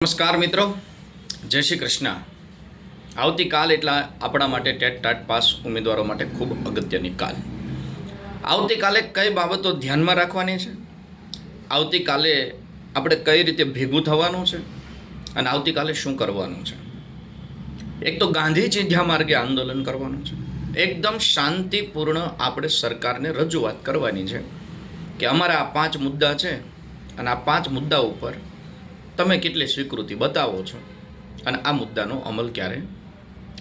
નમસ્કાર મિત્રો, જય શ્રી કૃષ્ણ. આવતીકાલ એટલા આપણા માટે ટેટ ટાટ પાસ ઉમેદવારો માટે ખૂબ અગત્યની કાલ. આવતીકાલે કઈ બાબતો ધ્યાનમાં રાખવાની છે, આવતીકાલે આપણે કઈ રીતે ભેગું થવાનું છે અને આવતીકાલે શું કરવાનું છે. એક તો ગાંધી ચિંધ્યા માર્ગે આંદોલન કરવાનું છે. એકદમ શાંતિપૂર્ણ આપણે સરકારને રજૂઆત કરવાની છે કે અમારા આ 5 મુદ્દા છે અને આ 5 મુદ્દા ઉપર તમે કેટલી સ્વીકૃતિ બતાવો છો અને આ મુદ્દાનો અમલ ક્યારે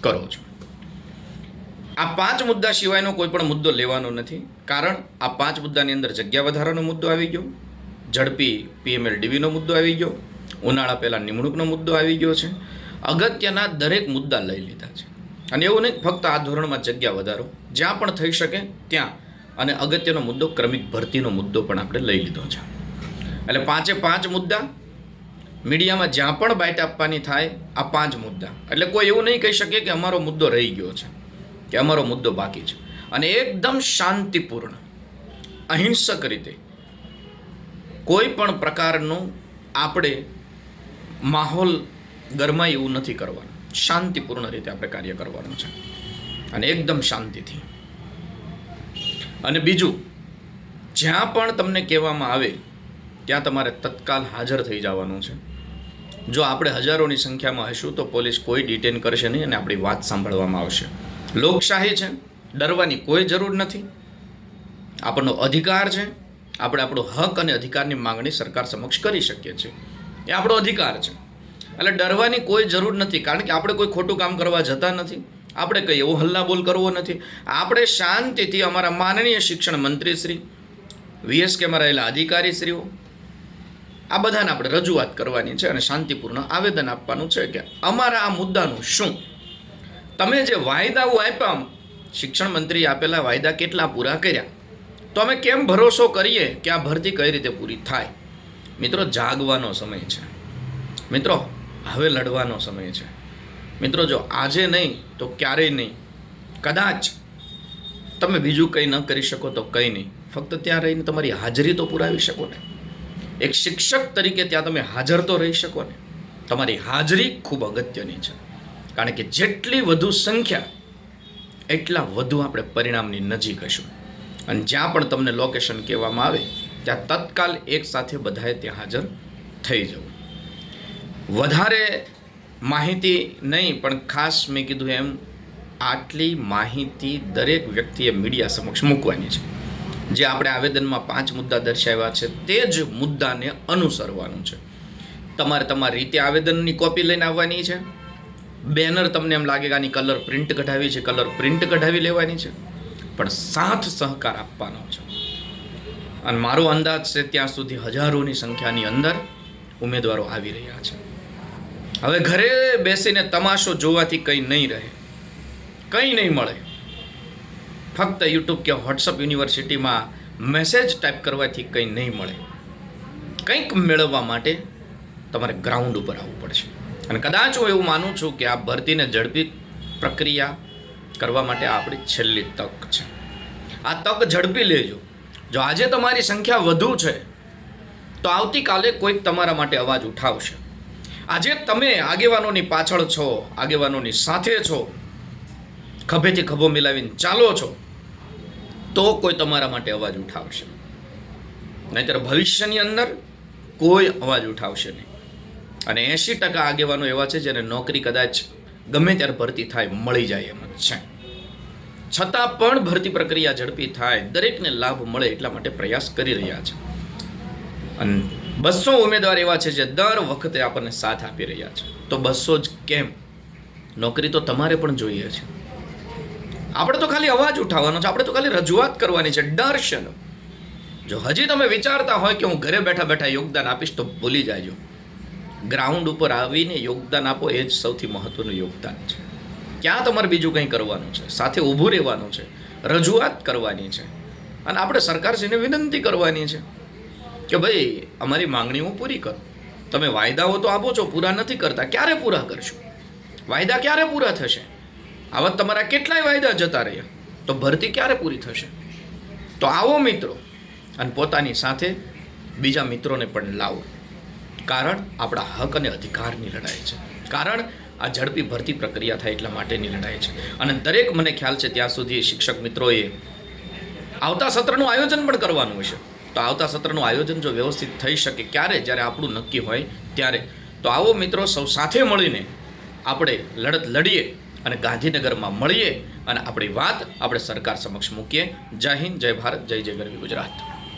કરો છો. આ 5 મુદ્દા સિવાયનો કોઈ પણ મુદ્દો લેવાનો નથી, કારણ આ 5 મુદ્દાની અંદર જગ્યા વધારાનો મુદ્દો આવી ગયો, ઝડપી PMLDVનો મુદ્દો આવી ગયો, ઉનાળા પહેલાં નિમણૂકનો મુદ્દો આવી ગયો છે. અગત્યના દરેક મુદ્દા લઈ લીધા છે અને એવું નહીં ફક્ત આ ધોરણમાં જગ્યા વધારો, જ્યાં પણ થઈ શકે ત્યાં, અને અગત્યનો મુદ્દો ક્રમિક ભરતીનો મુદ્દો પણ આપણે લઈ લીધો છે. એટલે 5 મુદ્દા મીડિયામાં જ્યાં પણ બાઇટ આપવાની થાય આ 5 મુદ્દા, એટલે કોઈ એવું નહીં કહી શકે કે અમારો મુદ્દો રહી ગયો છે કે અમારો મુદ્દો બાકી છે. અને એકદમ શાંતિપૂર્ણ અહિંસક રીતે કોઈ પણ પ્રકારનું આપણે માહોલ ગરમાય એવું નથી કરવાનું, શાંતિપૂર્ણ રીતે આપણે કાર્ય કરવાનું છે અને એકદમ શાંતિથી. અને બીજું, જ્યાં પણ તમને કહેવામાં આવે ત્યાં તમારે તત્કાલ હાજર થઈ જવાનું છે. જો આપણે હજારોની સંખ્યામાં હશું તો પોલીસ કોઈ ડિટેન કરશે નહીં અને આપણી વાત સાંભળવામાં આવશે. લોકશાહી છે, ડરવાની કોઈ જરૂર નથી. આપણનો અધિકાર છે, આપણે આપણો હક અને અધિકારની માંગણી સરકાર સમક્ષ કરી શકીએ છીએ, એ આપણો અધિકાર છે. એટલે ડરવાની કોઈ જરૂર નથી, કારણ કે આપણે કોઈ ખોટું કામ કરવા જતા નથી, આપણે કંઈ એવો હલ્લાબોલ કરવો નથી. આપણે શાંતિથી અમારા માનનીય શિક્ષણ મંત્રી શ્રી, VSKમાં રહેલા અધિકારીશ્રીઓ, આ બધાને આપણે રજૂઆત કરવાની છે અને શાંતિપૂર્ણ આવેદન આપવાનું છે કે અમારા આ મુદ્દાનું શું, તમે જે વાયદાઓ આપ્યા, શિક્ષણ મંત્રીએ આપેલા વાયદા કેટલા પૂરા કર્યા, તો અમે કેમ ભરોસો કરીએ કે આ ભરતી કઈ રીતે પૂરી થાય. મિત્રો, જાગવાનો સમય છે. મિત્રો, હવે લડવાનો સમય છે. મિત્રો, જો આજે નહીં તો ક્યારેય નહીં. કદાચ તમે બીજું કંઈ ન કરી શકો તો કંઈ નહીં, ફક્ત ત્યાં રહીને તમારી હાજરી તો પુરાવી શકો ને. એક શિક્ષક તરીકે ત્યાં તમે હાજર તો રહી શકો ને. તમારી હાજરી ખૂબ અગત્યની છે, કારણ કે જેટલી વધુ સંખ્યા એટલા વધુ આપણે પરિણામની નજીક હશું. અને જ્યાં પણ તમને લોકેશન કહેવામાં આવે ત્યાં તત્કાલ એક સાથે બધાએ ત્યાં હાજર થઈ જવું. વધારે માહિતી નહીં, પણ ખાસ મેં કીધું એમ આટલી માહિતી દરેક વ્યક્તિએ મીડિયા સમક્ષ મૂકવાની છે. જે આપણે આવેદનમાં 5 મુદ્દા દર્શાવ્યા છે તે જ મુદ્દાને અનુસરવાનું છે. તમારે તમારી રીતે આવેદનની કોપી લઈને આવવાની છે. બેનર તમને એમ લાગે કે આની કલર પ્રિન્ટ કઢાવી છે, કલર પ્રિન્ટ કઢાવી લેવાની છે, પણ સાથ સહકાર આપવાનો છે. અને મારો અંદાજ છે ત્યાં સુધી હજારોની સંખ્યાની અંદર ઉમેદવારો આવી રહ્યા છે. હવે ઘરે બેસીને તમાશો જોવાથી કંઈ નહીં રહે, કંઈ નહીં મળે. ફક્ત યુટ્યુબ કે વોટ્સઅપ યુનિવર્સિટીમાં મેસેજ ટાઈપ કરવાથી કંઈ નહીં મળે. કંઈક મેળવવા માટે તમારે ગ્રાઉન્ડ ઉપર આવવું પડશે. અને કદાચ હું એવું માનું છું કે આ ભરતીને ઝડપી પ્રક્રિયા કરવા માટે આપણી છેલ્લી તક છે. આ તક ઝડપી લેજો. જો આજે તમારી સંખ્યા વધુ છે તો આવતીકાલે કોઈક તમારા માટે અવાજ ઉઠાવશે. આજે તમે આગેવાનોની પાછળ છો, આગેવાનોની સાથે છો, ખભેથી ખભો મિલાવીને ચાલો છો, તો કોઈ તમારા માટે અવાજ ઉઠાવશે. નહીંતર ભવિષ્યની અંદર કોઈ અવાજ ઉઠાવશે નહીં. અને 80% આગેવાનો એવા છે જેને નોકરી કદાચ ગમે ત્યારે ભરતી થાય મળી જાય એમ જ છે. છતાં પણ ભરતી પ્રક્રિયા ઝડપી થાય, દરેકને લાભ મળે એટલા માટે પ્રયાસ કરી રહ્યા છે. અને 200 ઉમેદવાર એવા છે જે દર વખતે આપણને સાથ આપી રહ્યા છે. તો 200 જ કેમ, નોકરી તો તમારે પણ જોઈએ છે. આપણે તો ખાલી અવાજ ઉઠાવવાનો છે, આપણે તો ખાલી રજૂઆત કરવાની છે. ડર છે. જો હજી તમે વિચારતા હોય કે હું ઘરે બેઠા બેઠા યોગદાન આપીશ તો ભૂલી જાજો. ગ્રાઉન્ડ ઉપર આવીને યોગદાન આપો, એ જ સૌથી મહત્વનું યોગદાન છે. ક્યાં તમારે બીજું કંઈ કરવાનું છે? સાથે ઊભું રહેવાનું છે, રજૂઆત કરવાની છે. અને આપણે સરકારશ્રીને વિનંતી કરવાની છે કે ભાઈ અમારી માંગણીઓ પૂરી કરો. તમે વાયદાઓ તો આપો છો, પૂરા નથી કરતા. ક્યારે પૂરા કરશો? વાયદા ક્યારે પૂરા થશે? આવા તમારા કેટલાય વાયદા જતા રહ્યા, તો ભરતી ક્યારે પૂરી થશે? તો આવો મિત્રો, અને પોતાની સાથે બીજા મિત્રોને પણ લાવો. કારણ આપણા હક અને અધિકારની લડાઈ છે, કારણ આ ઝડપી ભરતી પ્રક્રિયા થાય એટલા માટેની લડાઈ છે. અને દરેક મને ખ્યાલ છે ત્યાં સુધી શિક્ષક મિત્રોએ આવતા સત્રનું આયોજન પણ કરવાનું હશે. તો આવતા સત્રનું આયોજન જો વ્યવસ્થિત થઈ શકે ક્યારે, જ્યારે આપણું નક્કી હોય ત્યારે, તો આવો મિત્રો સૌ સાથે મળીને આપણે લડત લડીએ અને ગાંધીનગરમાં મળીએ અને આપણી વાત આપણે સરકાર સમક્ષ મૂકીએ. જય હિન્દ, જય ભારત, જય જય ગરવી ગુજરાત.